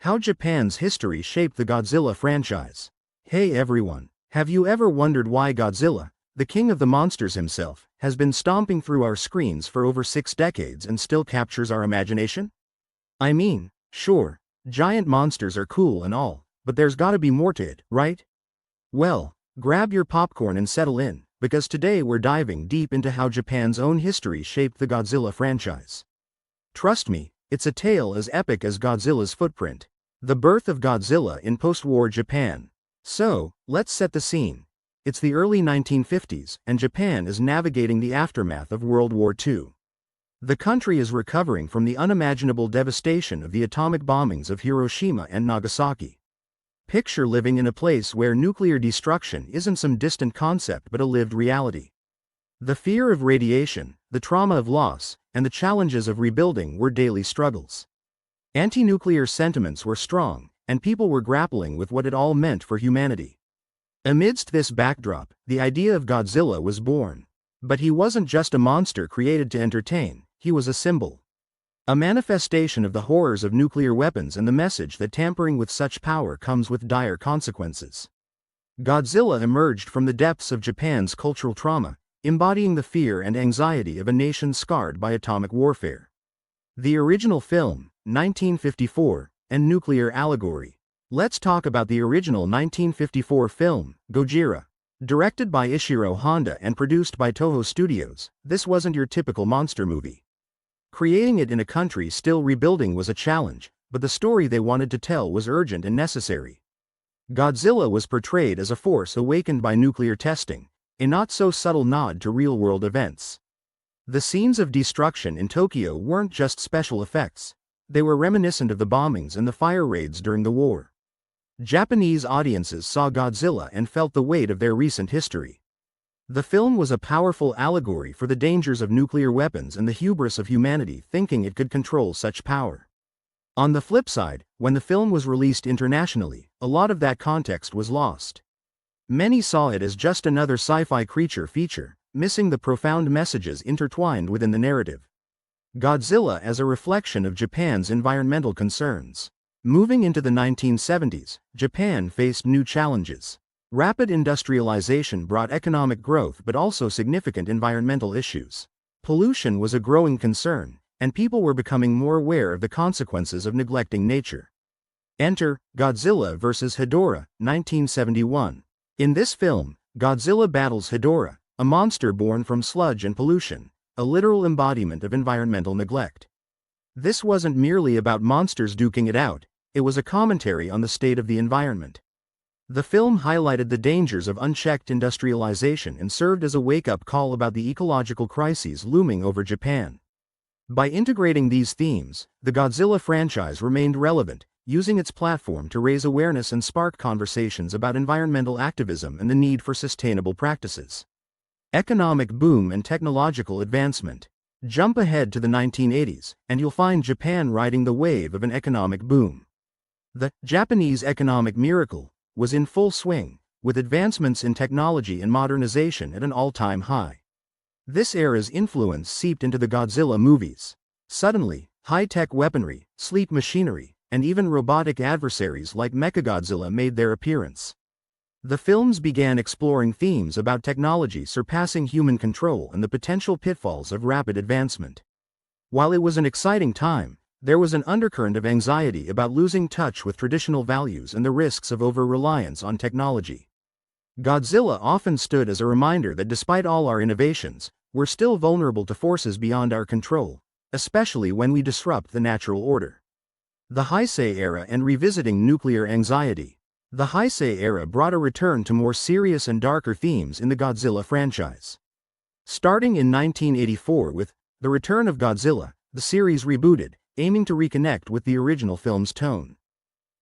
How Japan's history shaped the Godzilla franchise. Hey everyone, have you ever wondered why Godzilla, the king of the monsters himself, has been stomping through our screens for over 6 decades and still captures our imagination? I mean, sure, giant monsters are cool and all, but there's gotta be more to it, right? Well, grab your popcorn and settle in, because today we're diving deep into how Japan's own history shaped the Godzilla franchise. Trust me, it's a tale as epic as Godzilla's footprint. The birth of Godzilla in post-war Japan. So, let's set the scene. It's the early 1950s, and Japan is navigating the aftermath of World War II. The country is recovering from the unimaginable devastation of the atomic bombings of Hiroshima and Nagasaki. Picture living in a place where nuclear destruction isn't some distant concept but a lived reality. The fear of radiation, the trauma of loss, and the challenges of rebuilding were daily struggles. Anti-nuclear sentiments were strong, and people were grappling with what it all meant for humanity. Amidst this backdrop, the idea of Godzilla was born. But he wasn't just a monster created to entertain, he was a symbol. A manifestation of the horrors of nuclear weapons and the message that tampering with such power comes with dire consequences. Godzilla emerged from the depths of Japan's cultural trauma, embodying the fear and anxiety of a nation scarred by atomic warfare. The original film, 1954, and nuclear allegory. Let's talk about the original 1954 film, Gojira. Directed by Ishiro Honda and produced by Toho Studios, this wasn't your typical monster movie. Creating it in a country still rebuilding was a challenge, but the story they wanted to tell was urgent and necessary. Godzilla was portrayed as a force awakened by nuclear testing, a not-so-subtle nod to real-world events. The scenes of destruction in Tokyo weren't just special effects. They were reminiscent of the bombings and the fire raids during the war. Japanese audiences saw Godzilla and felt the weight of their recent history. The film was a powerful allegory for the dangers of nuclear weapons and the hubris of humanity thinking it could control such power. On the flip side, when the film was released internationally, a lot of that context was lost. Many saw it as just another sci-fi creature feature, missing the profound messages intertwined within the narrative. Godzilla as a reflection of Japan's environmental concerns. Moving into the 1970s, Japan faced new challenges. Rapid industrialization brought economic growth but also significant environmental issues. Pollution was a growing concern, and people were becoming more aware of the consequences of neglecting nature. Enter Godzilla vs. Hedorah, 1971. In this film, Godzilla battles Hedorah, a monster born from sludge and pollution, a literal embodiment of environmental neglect. This wasn't merely about monsters duking it out, it was a commentary on the state of the environment. The film highlighted the dangers of unchecked industrialization and served as a wake-up call about the ecological crises looming over Japan. By integrating these themes, the Godzilla franchise remained relevant, using its platform to raise awareness and spark conversations about environmental activism and the need for sustainable practices. Economic boom and technological advancement. Jump ahead to the 1980s, and you'll find Japan riding the wave of an economic boom. The Japanese economic miracle was in full swing, with advancements in technology and modernization at an all-time high. This era's influence seeped into the Godzilla movies. Suddenly, high-tech weaponry, sleek machinery, and even robotic adversaries like Mechagodzilla made their appearance. The films began exploring themes about technology surpassing human control and the potential pitfalls of rapid advancement. While it was an exciting time, there was an undercurrent of anxiety about losing touch with traditional values and the risks of over-reliance on technology. Godzilla often stood as a reminder that despite all our innovations, we're still vulnerable to forces beyond our control, especially when we disrupt the natural order. The Heisei era and revisiting nuclear anxiety. The Heisei era brought a return to more serious and darker themes in the Godzilla franchise. Starting in 1984 with The Return of Godzilla, the series rebooted, aiming to reconnect with the original film's tone.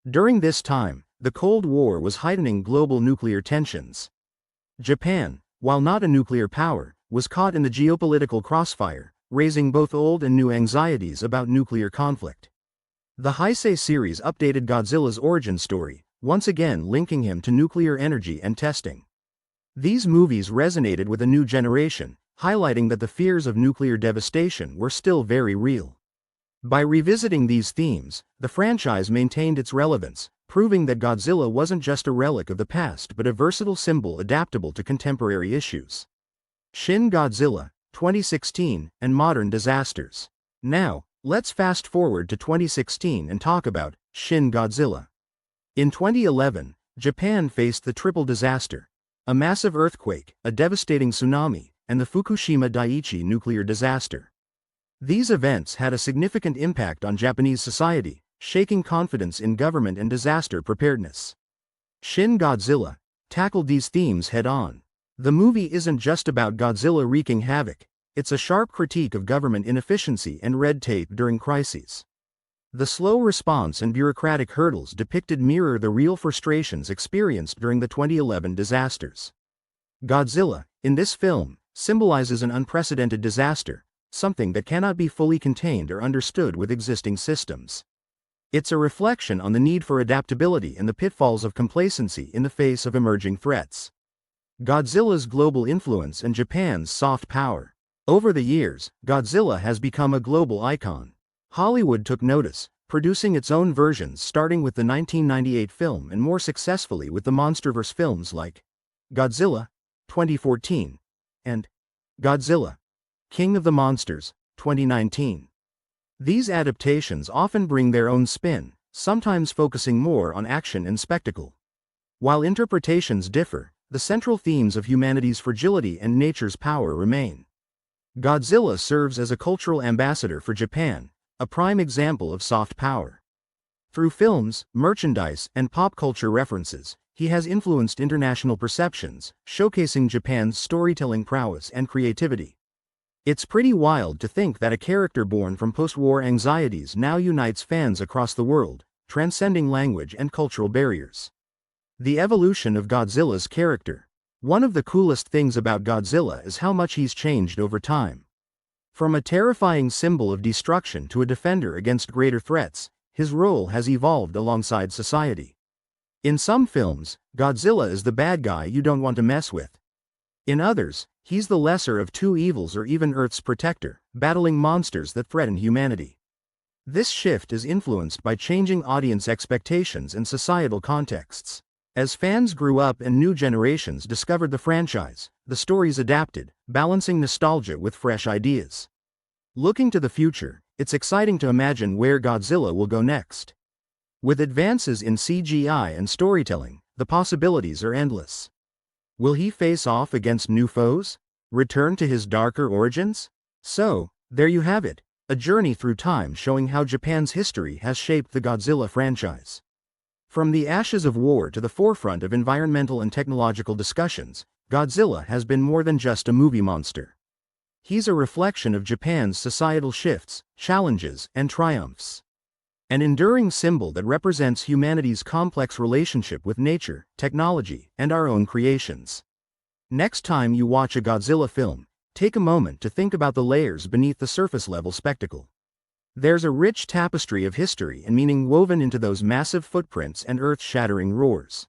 During this time, the Cold War was heightening global nuclear tensions. Japan, while not a nuclear power, was caught in the geopolitical crossfire, raising both old and new anxieties about nuclear conflict. The Heisei series updated Godzilla's origin story, once again linking him to nuclear energy and testing. These movies resonated with a new generation, highlighting that the fears of nuclear devastation were still very real. By revisiting these themes, the franchise maintained its relevance, proving that Godzilla wasn't just a relic of the past but a versatile symbol adaptable to contemporary issues. Shin Godzilla, 2016, and modern disasters. Now, let's fast forward to 2016 and talk about Shin Godzilla. In 2011, Japan faced the triple disaster: a massive earthquake, a devastating tsunami, and the Fukushima Daiichi nuclear disaster. These events had a significant impact on Japanese society, shaking confidence in government and disaster preparedness. Shin Godzilla tackled these themes head-on. The movie isn't just about Godzilla wreaking havoc, it's a sharp critique of government inefficiency and red tape during crises. The slow response and bureaucratic hurdles depicted mirror the real frustrations experienced during the 2011 disasters. Godzilla, in this film, symbolizes an unprecedented disaster, something that cannot be fully contained or understood with existing systems. It's a reflection on the need for adaptability and the pitfalls of complacency in the face of emerging threats. Godzilla's global influence and Japan's soft power. Over the years, Godzilla has become a global icon. Hollywood took notice, producing its own versions starting with the 1998 film and more successfully with the MonsterVerse films like Godzilla, 2014, and Godzilla, King of the Monsters, 2019. These adaptations often bring their own spin, sometimes focusing more on action and spectacle. While interpretations differ, the central themes of humanity's fragility and nature's power remain. Godzilla serves as a cultural ambassador for Japan, a prime example of soft power. Through films, merchandise, and pop culture references, he has influenced international perceptions, showcasing Japan's storytelling prowess and creativity. It's pretty wild to think that a character born from post-war anxieties now unites fans across the world, transcending language and cultural barriers. The evolution of Godzilla's character. One of the coolest things about Godzilla is how much he's changed over time. From a terrifying symbol of destruction to a defender against greater threats, his role has evolved alongside society. In some films, Godzilla is the bad guy you don't want to mess with. In others, he's the lesser of two evils or even Earth's protector, battling monsters that threaten humanity. This shift is influenced by changing audience expectations and societal contexts. As fans grew up and new generations discovered the franchise, the stories adapted, balancing nostalgia with fresh ideas. Looking to the future, it's exciting to imagine where Godzilla will go next. With advances in CGI and storytelling, the possibilities are endless. Will he face off against new foes? Return to his darker origins? So, there you have it, a journey through time showing how Japan's history has shaped the Godzilla franchise. From the ashes of war to the forefront of environmental and technological discussions, Godzilla has been more than just a movie monster. He's a reflection of Japan's societal shifts, challenges, and triumphs. An enduring symbol that represents humanity's complex relationship with nature, technology, and our own creations. Next time you watch a Godzilla film, take a moment to think about the layers beneath the surface-level spectacle. There's a rich tapestry of history and meaning woven into those massive footprints and earth-shattering roars.